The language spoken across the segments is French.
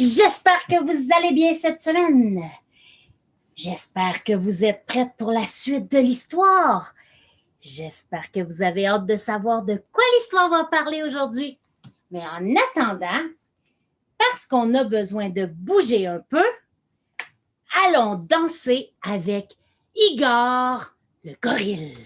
J'espère que vous allez bien cette semaine. J'espère que vous êtes prêtes pour la suite de l'histoire. J'espère que vous avez hâte de savoir de quoi l'histoire va parler aujourd'hui. Mais en attendant, parce qu'on a besoin de bouger un peu, allons danser avec Igor le gorille.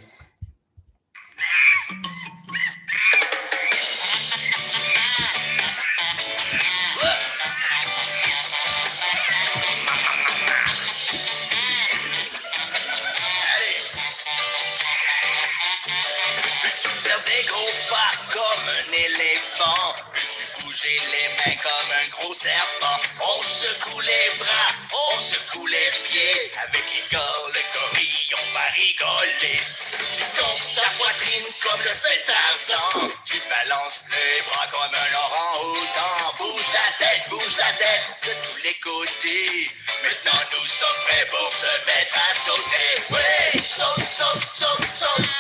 Des gros pas comme un éléphant. Peux-tu bouger les mains comme un gros serpent? On secoue les bras, on secoue les pieds. Avec Igor le gorille, on va rigoler. Tu gonfles ta poitrine comme le fait Tarzan. Tu balances les bras comme un orang-outan. Bouge la tête de tous les côtés. Maintenant nous sommes prêts pour se mettre à sauter. Oui, saute, saute, saute, saute.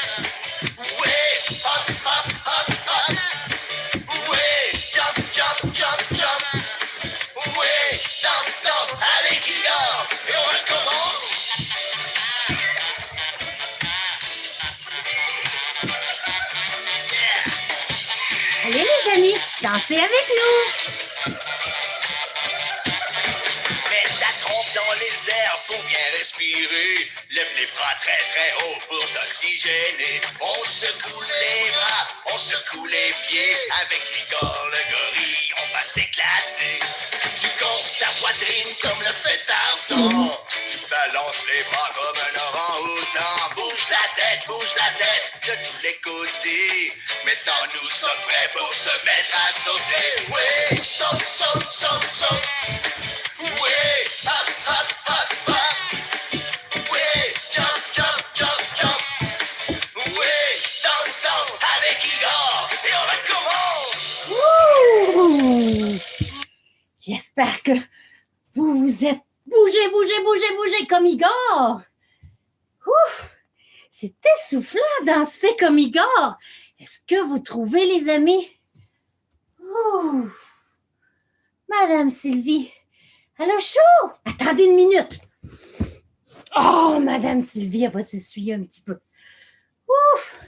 Oui, hop, hop, hop, hop. Oui, jump, jump, jump, jump. Oui, danse, danse avec Igor. Et on recommence. Allez les amis, dansez avec nous! Mets ta trompe dans les airs pour bien respirer. Lève les bras très très haut pour t'oxygéner. On secoue les bras, on secoue les pieds. Avec Igor le gorille, on va s'éclater. Tu gonfles ta poitrine comme le fait Tarzan. Tu balances les bras comme un orang-outan. Bouge la tête de tous les côtés. Maintenant nous sommes prêts pour se mettre à sauter. Oui, saute, saute, saute, saute. Oui, hop, hop, hop, hop. Oui, jump, jump, jump, jump. Oui, danse, danse avec Igor. Et on recommence. Ouh! J'espère que vous vous êtes bougé comme Igor. Ouh! C'est essoufflant danser comme Igor. Est-ce que vous trouvez, les amis? Ouh! Madame Sylvie, elle a chaud. Attendez une minute. Oh, Madame Sylvie, elle va s'essuyer un petit peu. Ouf!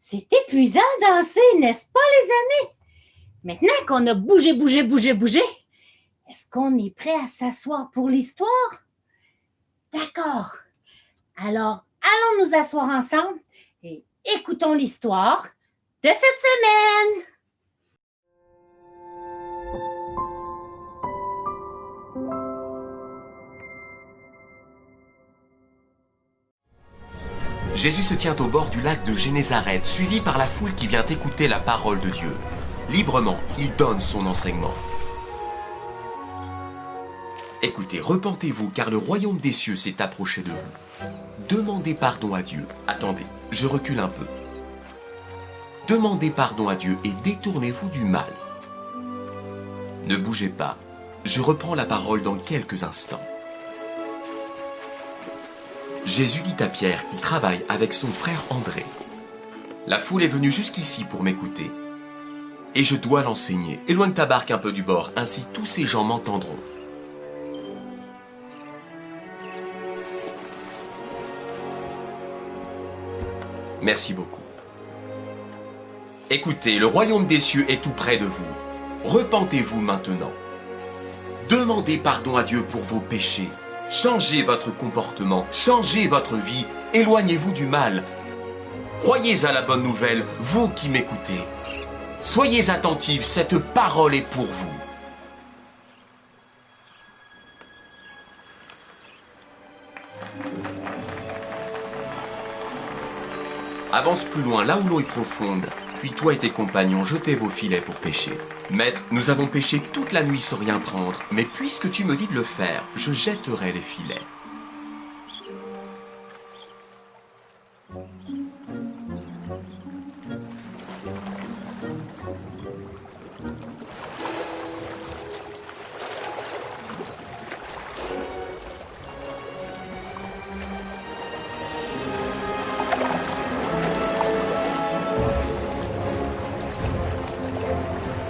C'est épuisant de danser, n'est-ce pas, les amis? Maintenant qu'on a bougé, est-ce qu'on est prêt à s'asseoir pour l'histoire? D'accord. Alors, allons nous asseoir ensemble et écoutons l'histoire de cette semaine. Jésus se tient au bord du lac de Génézareth, suivi par la foule qui vient écouter la parole de Dieu. Librement, il donne son enseignement. Écoutez, repentez-vous, car le royaume des cieux s'est approché de vous. Demandez pardon à Dieu. Attendez, je recule un peu. Demandez pardon à Dieu et détournez-vous du mal. Ne bougez pas, je reprends la parole dans quelques instants. Jésus dit à Pierre qui travaille avec son frère André. La foule est venue jusqu'ici pour m'écouter. Et je dois l'enseigner. Éloigne ta barque un peu du bord, ainsi tous ces gens m'entendront. Merci beaucoup. Écoutez, le royaume des cieux est tout près de vous. Repentez-vous maintenant. Demandez pardon à Dieu pour vos péchés. Changez votre comportement, changez votre vie, éloignez-vous du mal. Croyez à la bonne nouvelle, vous qui m'écoutez. Soyez attentifs, cette parole est pour vous. Avance plus loin, là où l'eau est profonde. Puis toi et tes compagnons, jetez vos filets pour pêcher. Maître, nous avons pêché toute la nuit sans rien prendre, mais puisque tu me dis de le faire, je jetterai les filets.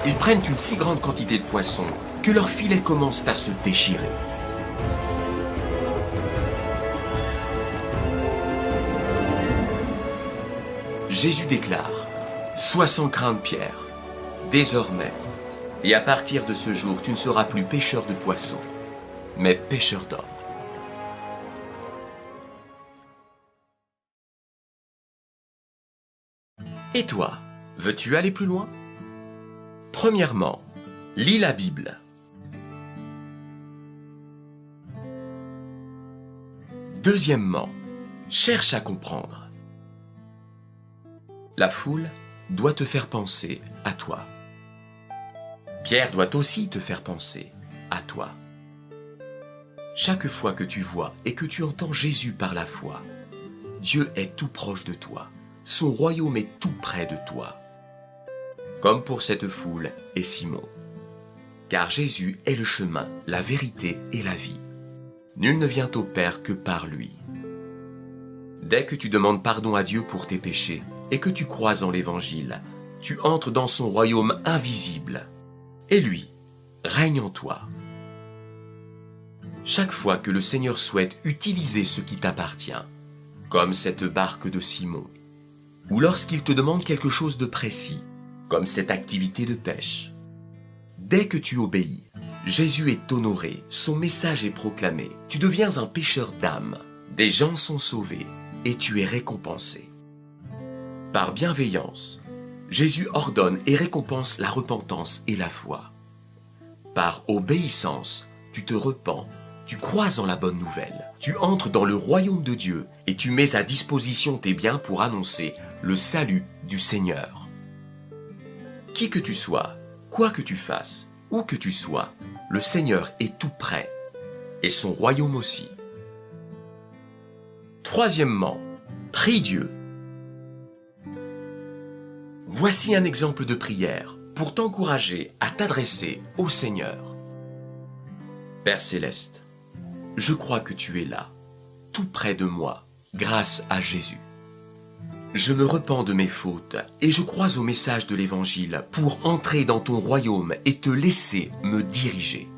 Ils prennent une si grande quantité de poissons que leurs filets commencent à se déchirer. Jésus déclare « Sois sans crainte, Pierre. Désormais, et à partir de ce jour, tu ne seras plus pêcheur de poissons, mais pêcheur d'hommes. » Et toi, veux-tu aller plus loin? Premièrement, lis la Bible. Deuxièmement, cherche à comprendre. La foule doit te faire penser à toi. Pierre doit aussi te faire penser à toi. Chaque fois que tu vois et que tu entends Jésus par la foi, Dieu est tout proche de toi. Son royaume est tout près de toi. Comme pour cette foule et Simon. Car Jésus est le chemin, la vérité et la vie. Nul ne vient au Père que par lui. Dès que tu demandes pardon à Dieu pour tes péchés et que tu crois en l'Évangile, tu entres dans son royaume invisible. Et lui règne en toi. Chaque fois que le Seigneur souhaite utiliser ce qui t'appartient, comme cette barque de Simon, ou lorsqu'il te demande quelque chose de précis, comme cette activité de pêche, dès que tu obéis, Jésus est honoré, son message est proclamé, tu deviens un pêcheur d'âmes, des gens sont sauvés et tu es récompensé. Par bienveillance, Jésus ordonne et récompense la repentance et la foi. Par obéissance, tu te repens, tu crois en la bonne nouvelle, tu entres dans le royaume de Dieu et tu mets à disposition tes biens pour annoncer le salut du Seigneur. Qui que tu sois, quoi que tu fasses, où que tu sois, le Seigneur est tout près, et son royaume aussi. Troisièmement, prie Dieu. Voici un exemple de prière pour t'encourager à t'adresser au Seigneur. Père céleste, je crois que tu es là, tout près de moi, grâce à Jésus. Je me repens de mes fautes et je crois au message de l'Évangile pour entrer dans ton royaume et te laisser me diriger.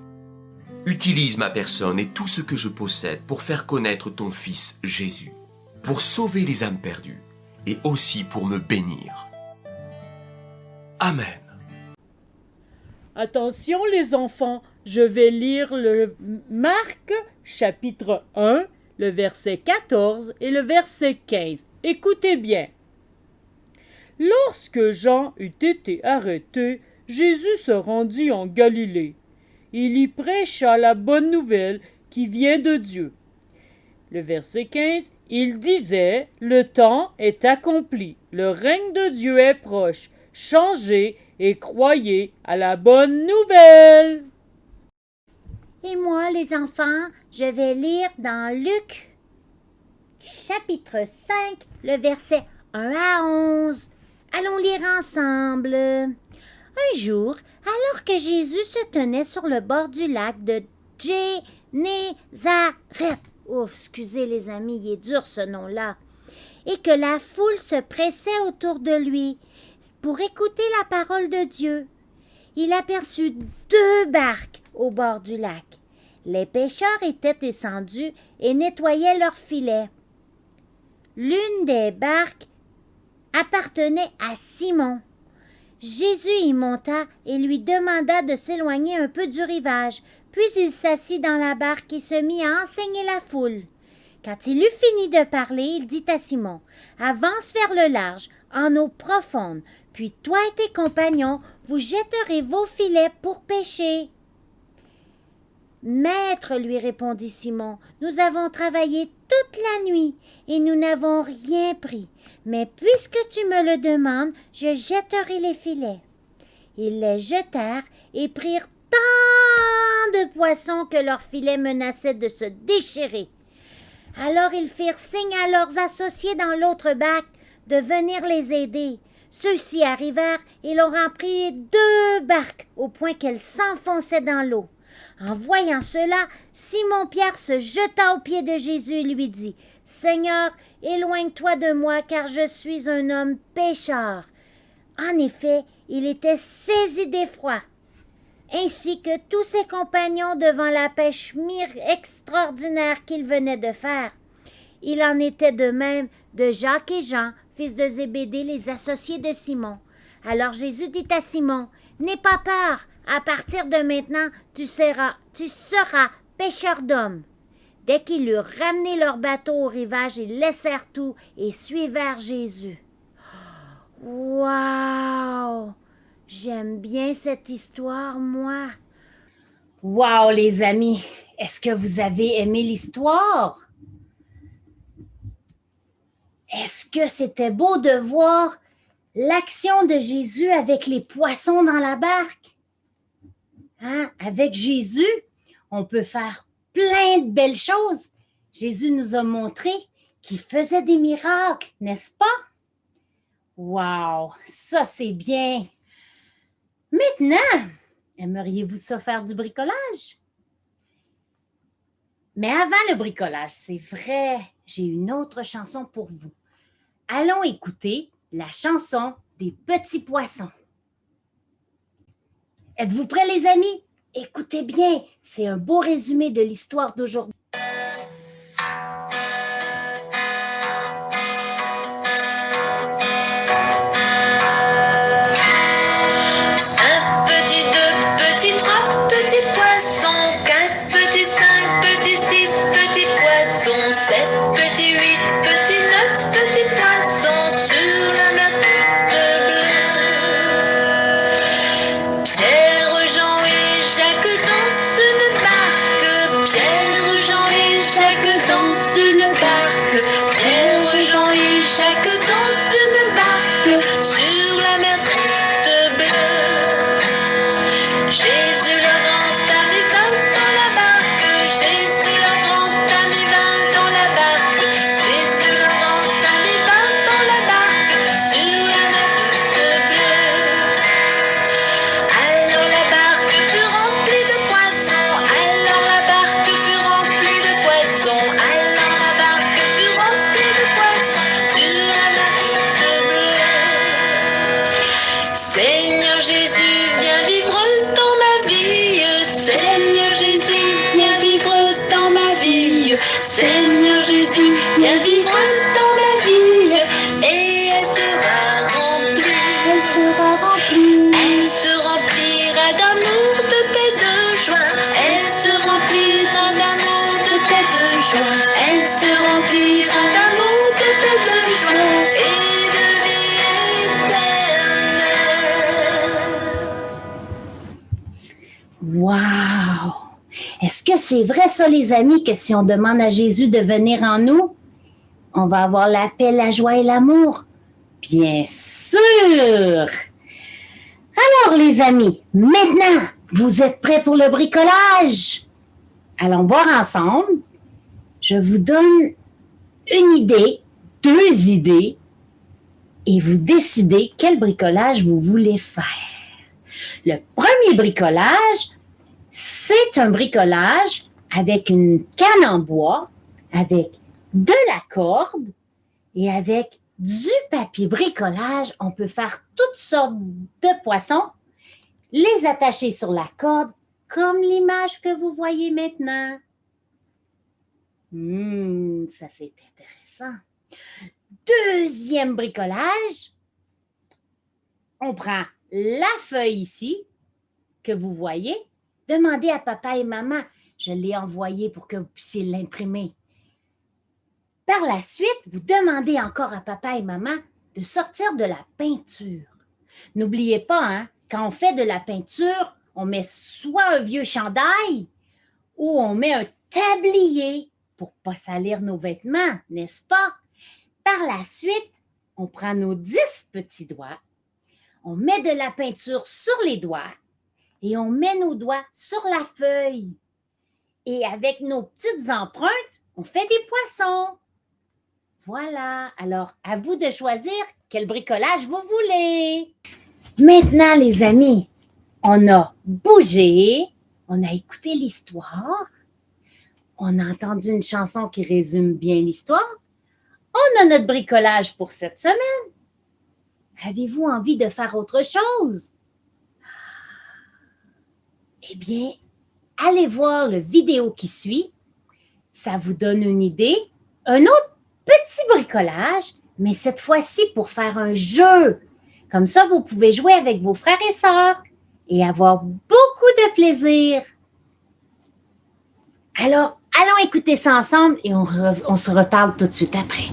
Utilise ma personne et tout ce que je possède pour faire connaître ton Fils Jésus, pour sauver les âmes perdues et aussi pour me bénir. Amen. Attention les enfants, je vais lire le Marc chapitre 1, le verset 14 et le verset 15. Écoutez bien. Lorsque Jean eut été arrêté, Jésus se rendit en Galilée. Il y prêcha la bonne nouvelle qui vient de Dieu. Le verset 15, il disait, « Le temps est accompli, le règne de Dieu est proche. Changez et croyez à la bonne nouvelle. » Et moi, les enfants, je vais lire dans Luc, chapitre 5, le verset 1 à 11. Allons lire ensemble. Un jour, alors que Jésus se tenait sur le bord du lac de Génézareth, excusez les amis, il est dur ce nom-là, et que la foule se pressait autour de lui pour écouter la parole de Dieu, il aperçut 2 barques au bord du lac. Les pêcheurs étaient descendus et nettoyaient leurs filets. L'une des barques appartenait à Simon. Jésus y monta et lui demanda de s'éloigner un peu du rivage. Puis il s'assit dans la barque et se mit à enseigner la foule. Quand il eut fini de parler, il dit à Simon, « Avance vers le large, en eau profonde, puis toi et tes compagnons, vous jetterez vos filets pour pêcher. » « Maître, lui répondit Simon, nous avons travaillé toute la nuit et nous n'avons rien pris. Mais puisque tu me le demandes, je jetterai les filets. » Ils les jetèrent et prirent tant de poissons que leurs filets menaçaient de se déchirer. Alors ils firent signe à leurs associés dans l'autre barque de venir les aider. Ceux-ci arrivèrent et l'on remplit 2 barques au point qu'elles s'enfonçaient dans l'eau. En voyant cela, Simon-Pierre se jeta aux pieds de Jésus et lui dit, « Seigneur, éloigne-toi de moi, car je suis un homme pécheur. » En effet, il était saisi d'effroi. ainsi que tous ses compagnons devant la pêche extraordinaire qu'il venait de faire. Il en était de même de Jacques et Jean, fils de Zébédée, les associés de Simon. Alors Jésus dit à Simon, « N'aie pas peur, à partir de maintenant, tu seras pêcheur d'hommes. » Dès qu'ils eurent ramené leur bateau au rivage, ils laissèrent tout et suivirent Jésus. Wow! J'aime bien cette histoire, moi. Wow, les amis, est-ce que vous avez aimé l'histoire? Est-ce que c'était beau de voir l'action de Jésus avec les poissons dans la barque? Hein? Avec Jésus, on peut faire plein de belles choses. Jésus nous a montré qu'il faisait des miracles, n'est-ce pas? Wow, ça c'est bien. Maintenant, aimeriez-vous ça faire du bricolage? Mais avant le bricolage, c'est vrai, j'ai une autre chanson pour vous. Allons écouter la chanson des petits poissons. Êtes-vous prêts, les amis? Écoutez bien, c'est un beau résumé de l'histoire d'aujourd'hui. Un petit, deux petits, trois petits poissons, quatre petits, cinq petits, six petits poissons, sept petits, huit petits, neuf petits poissons sur la mer toute bleue. Pierre, Jean et Jacques dansent une barque. Pierre, Jean et Jacques dansent une barque. Pierre, Jean et Jacques dansent une barque sur la mer toute bleue. Jésus leur entame et vint dans la barque. Jésus leur entame et vint dans la barque. Jésus leur entame et vint dans la barque sur la mer toute bleue. Alors la barque fut remplie de poissons. Alors la barque fut remplie de poissons. Alors la barque fut remplie de poissons sur la mer toute bleue. Seigneur Jésus, viens vivre dans ma vie. Seigneur Jésus, viens vivre dans ma vie. Seigneur Jésus, viens vivre dans ma vie. Et elle sera remplie. Elle sera remplie. Elle se remplira d'amour, de paix, de joie. Elle se remplira d'amour, de paix, de joie. Elle se remplira d'amour, de paix, de joie. Et de vie éternelle. Wow! Est-ce que c'est vrai ça, les amis, que si on demande à Jésus de venir en nous, on va avoir la paix, la joie et l'amour? Bien sûr! Alors, les amis, maintenant, vous êtes prêts pour le bricolage? Allons voir ensemble. Je vous donne une idée, deux idées, et vous décidez quel bricolage vous voulez faire. Le premier bricolage, c'est un bricolage avec une canne en bois, avec de la corde et avec du papier bricolage. On peut faire toutes sortes de poissons, les attacher sur la corde, comme l'image que vous voyez maintenant. Ça c'est intéressant. Deuxième bricolage, on prend la feuille ici que vous voyez. Demandez à papa et maman. Je l'ai envoyé pour que vous puissiez l'imprimer. Par la suite, vous demandez encore à papa et maman de sortir de la peinture. N'oubliez pas, hein, quand on fait de la peinture, on met soit un vieux chandail ou on met un tablier pour ne pas salir nos vêtements, n'est-ce pas? Par la suite, on prend nos 10 petits doigts, on met de la peinture sur les doigts et on met nos doigts sur la feuille. Et avec nos petites empreintes, on fait des poissons. Voilà. Alors, à vous de choisir quel bricolage vous voulez. Maintenant, les amis, on a bougé, on a écouté l'histoire, on a entendu une chanson qui résume bien l'histoire, on a notre bricolage pour cette semaine. Avez-vous envie de faire autre chose? Eh bien, allez voir le vidéo qui suit. Ça vous donne une idée. Un autre petit bricolage, mais cette fois-ci pour faire un jeu. Comme ça, vous pouvez jouer avec vos frères et sœurs et avoir beaucoup de plaisir. Alors, allons écouter ça ensemble et on se reparle tout de suite après.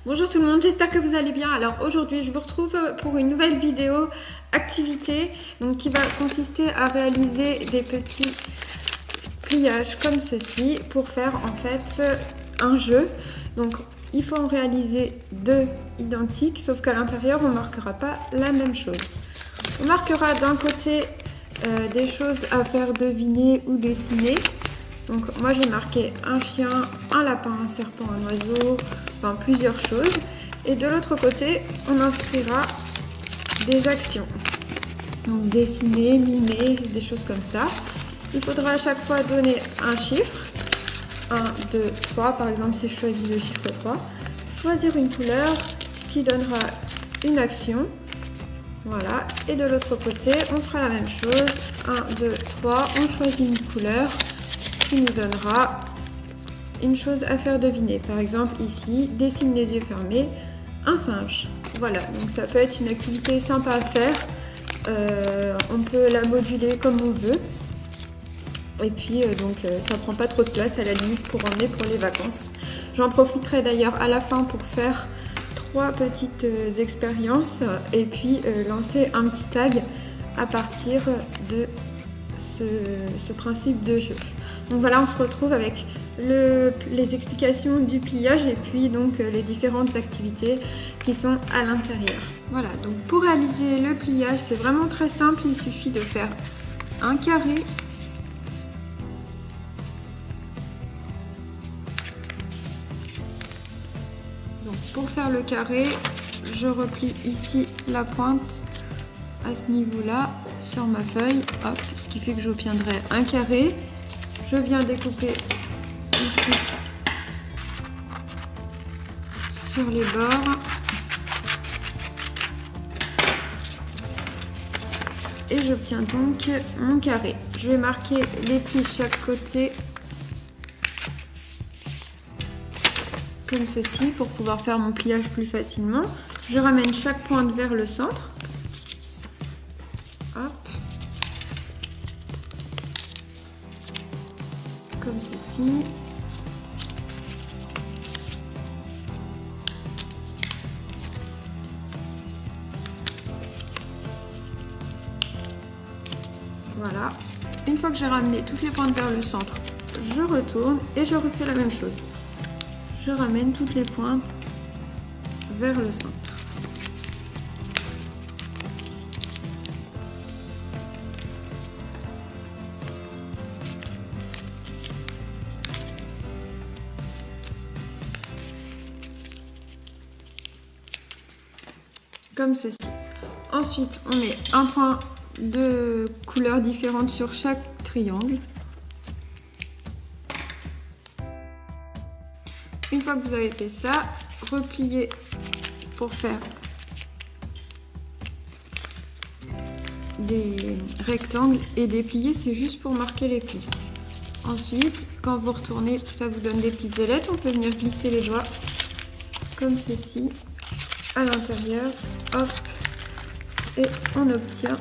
Bonjour tout le monde, j'espère que vous allez bien. Alors aujourd'hui, je vous retrouve pour une nouvelle vidéo activité donc, qui va consister à réaliser des petits pliages comme ceci pour faire en fait un jeu. Donc il faut en réaliser 2 identiques, sauf qu'à l'intérieur, on ne marquera pas la même chose. On marquera d'un côté des choses à faire deviner ou dessiner. Donc moi j'ai marqué un chien, un lapin, un serpent, un oiseau, enfin plusieurs choses. Et de l'autre côté, on inscrira des actions. Donc dessiner, mimer, des choses comme ça. Il faudra à chaque fois donner un chiffre. 1, 2, 3, par exemple si je choisis le chiffre 3. Choisir une couleur qui donnera une action. Voilà. Et de l'autre côté, on fera la même chose. 1, 2, 3, on choisit une couleur qui nous donnera une chose à faire deviner. Par exemple ici, dessine les yeux fermés, un singe. Voilà, donc ça peut être une activité sympa à faire. On peut la moduler comme on veut. Et puis ça prend pas trop de place à la limite pour emmener pour les vacances. J'en profiterai d'ailleurs à la fin pour faire 3 petites expériences et puis lancer un petit tag à partir de ce principe de jeu. Donc voilà, on se retrouve avec les explications du pliage et puis donc les différentes activités qui sont à l'intérieur. Voilà, donc pour réaliser le pliage, c'est vraiment très simple, il suffit de faire un carré. Donc pour faire le carré, je replie ici la pointe à ce niveau-là sur ma feuille, hop, ce qui fait que j'obtiendrai un carré. Je viens découper ici sur les bords et j'obtiens donc mon carré. Je vais marquer les plis de chaque côté comme ceci pour pouvoir faire mon pliage plus facilement. Je ramène chaque pointe vers le centre. Hop. Comme ceci. Voilà. Une fois que j'ai ramené toutes les pointes vers le centre, je retourne et je refais la même chose. Je ramène toutes les pointes vers le centre. Comme ceci. Ensuite, on met un point de couleurs différentes sur chaque triangle. Une fois que vous avez fait ça, repliez pour faire des rectangles et déplier, c'est juste pour marquer les plis. Ensuite, quand vous retournez, ça vous donne des petites ailettes. On peut venir glisser les doigts comme ceci à l'intérieur, hop, et on obtient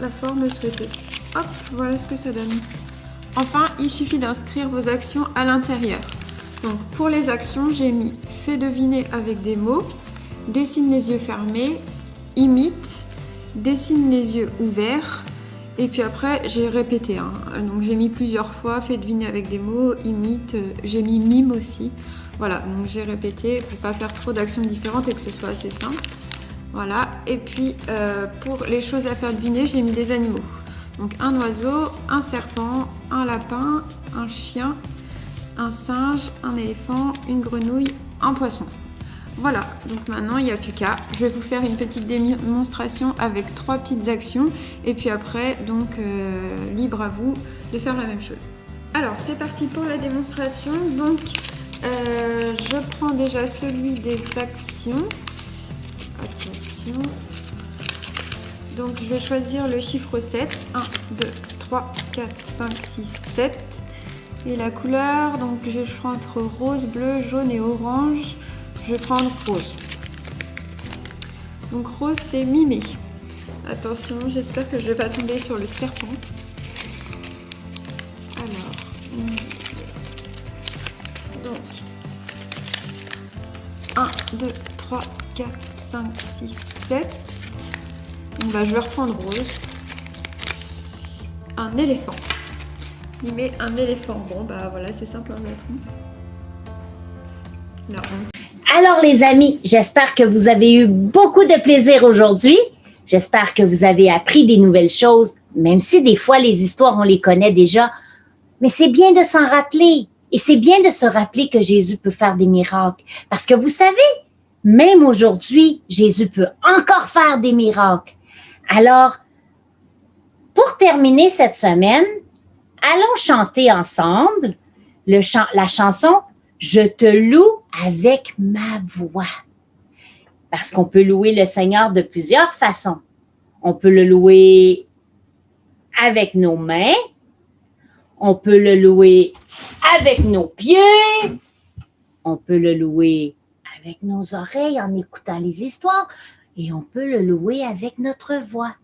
la forme souhaitée. Hop, voilà ce que ça donne. Enfin, il suffit d'inscrire vos actions à l'intérieur. Donc pour les actions, j'ai mis fais deviner avec des mots, dessine les yeux fermés, imite, dessine les yeux ouverts, et puis après j'ai répété. Donc j'ai mis plusieurs fois fais deviner avec des mots, imite, j'ai mis mime aussi. Voilà, donc j'ai répété pour pas faire trop d'actions différentes et que ce soit assez simple. Voilà, et puis pour les choses à faire deviner, j'ai mis des animaux. Donc un oiseau, un serpent, un lapin, un chien, un singe, un éléphant, une grenouille, un poisson. Voilà, donc maintenant il n'y a plus qu'à. Je vais vous faire une petite démonstration avec 3 petites actions et puis après, donc libre à vous de faire la même chose. Alors c'est parti pour la démonstration. Donc je prends déjà celui des actions. Attention. Donc je vais choisir le chiffre 7. 1, 2, 3, 4, 5, 6, 7. Et la couleur, donc j'ai le choix entre rose, bleu, jaune et orange. Je vais prendre rose. Donc rose, c'est mimé. Attention, j'espère que je ne vais pas tomber sur le serpent. Alors, donc 1, 2, 3, 4, 5, 6, 7. Donc bah, je vais reprendre rose. Un éléphant. Il met un éléphant. Bon bah voilà, c'est simple. Là, Alors les amis, j'espère que vous avez eu beaucoup de plaisir aujourd'hui. J'espère que vous avez appris des nouvelles choses, même si des fois les histoires, on les connaît déjà. Mais c'est bien de s'en rappeler. Et c'est bien de se rappeler que Jésus peut faire des miracles. Parce que vous savez, même aujourd'hui, Jésus peut encore faire des miracles. Alors, pour terminer cette semaine, allons chanter ensemble la chanson « Je te loue avec ma voix ». Parce qu'on peut louer le Seigneur de plusieurs façons. On peut le louer avec nos mains, on peut le louer avec nos pieds, on peut le louer avec nos oreilles en écoutant les histoires et on peut le louer avec notre voix.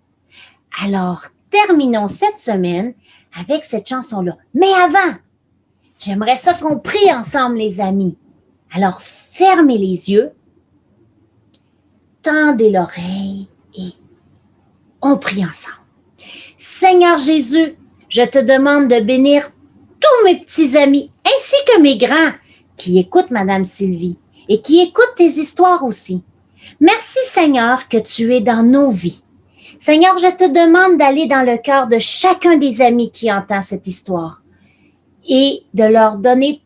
Alors, terminons cette semaine avec cette chanson-là. Mais avant, j'aimerais ça qu'on prie ensemble, les amis. Alors, fermez les yeux, tendez l'oreille et on prie ensemble. Seigneur Jésus, je te demande de bénir tous mes petits amis ainsi que mes grands qui écoutent Madame Sylvie et qui écoutent tes histoires aussi. Merci Seigneur que tu es dans nos vies. Seigneur, je te demande d'aller dans le cœur de chacun des amis qui entend cette histoire et de leur donner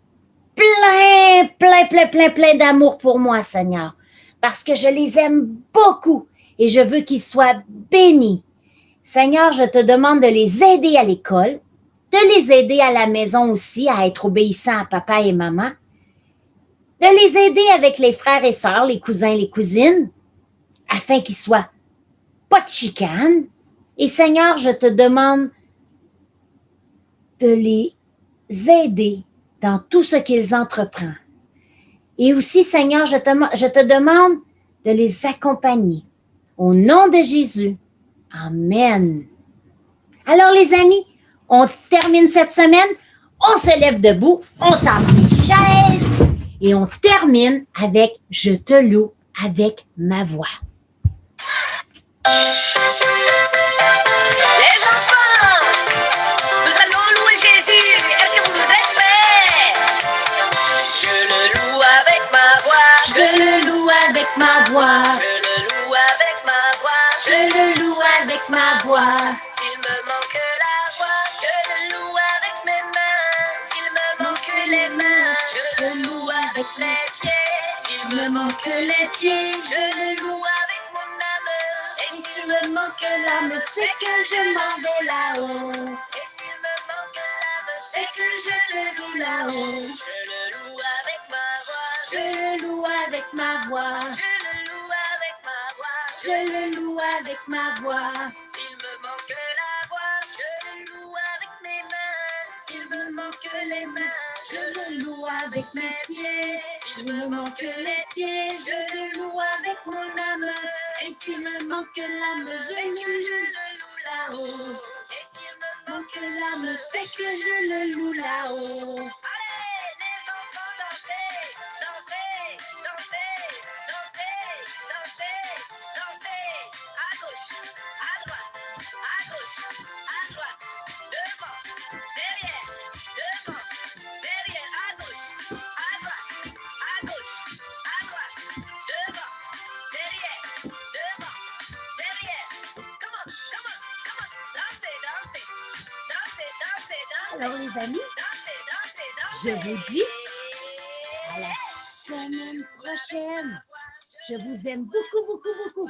plein d'amour pour moi, Seigneur, parce que je les aime beaucoup et je veux qu'ils soient bénis. Seigneur, je te demande de les aider à l'école, de les aider à la maison aussi à être obéissants à papa et maman, de les aider avec les frères et sœurs, les cousins et les cousines, afin qu'ils soient pas de chicane. Et Seigneur, je te demande de les aider dans tout ce qu'ils entreprennent. Et aussi, Seigneur, je te demande de les accompagner. Au nom de Jésus. Amen. Alors, les amis, on termine cette semaine, on se lève debout, on tasse les chaises et on termine avec « Je te loue avec ma voix ». Les enfants, nous allons louer Jésus. Est-ce que vous êtes prêts? Je le loue avec ma voix. Je le loue avec ma voix. Je le loue avec ma voix. Je le loue avec ma voix. S'il me manque la voix, je le loue avec mes mains. S'il me manque les mains, je le loue avec les pieds. S'il me manque les pieds, je le loue avec mon âme. Et s'il me manque l'âme, c'est que je m'en vais là-haut. Et s'il me manque l'âme, C'est que je le loue là-haut. je le loue avec ma voix. Je le loue avec ma voix. Je le loue avec ma voix. Je le loue avec ma voix. S'il me manque la voix, je le loue avec mes mains. S'il me manque les mains, je le loue avec mes pieds. S'il me manque les pieds, je le loue avec mon âme. Et s'il me manque l'âme, c'est que je le loue là-haut. Et s'il me manque Manque l'âme, c'est que je le loue là-haut. allez, les enfants, dansez, dansez, dansez, dansez, dansez, dansez. À gauche, à droite, à gauche, à droite. Devant, derrière, devant, derrière. À gauche, à droite, à gauche, à droite. Devant, derrière, devant, derrière. Come on, come on, come on. Dansez, dansez, dansez, dansez, dansez. Alors les amis, Dansez, dansez, je dansez. vous dis à la semaine prochaine. Je vous aime beaucoup, beaucoup, beaucoup.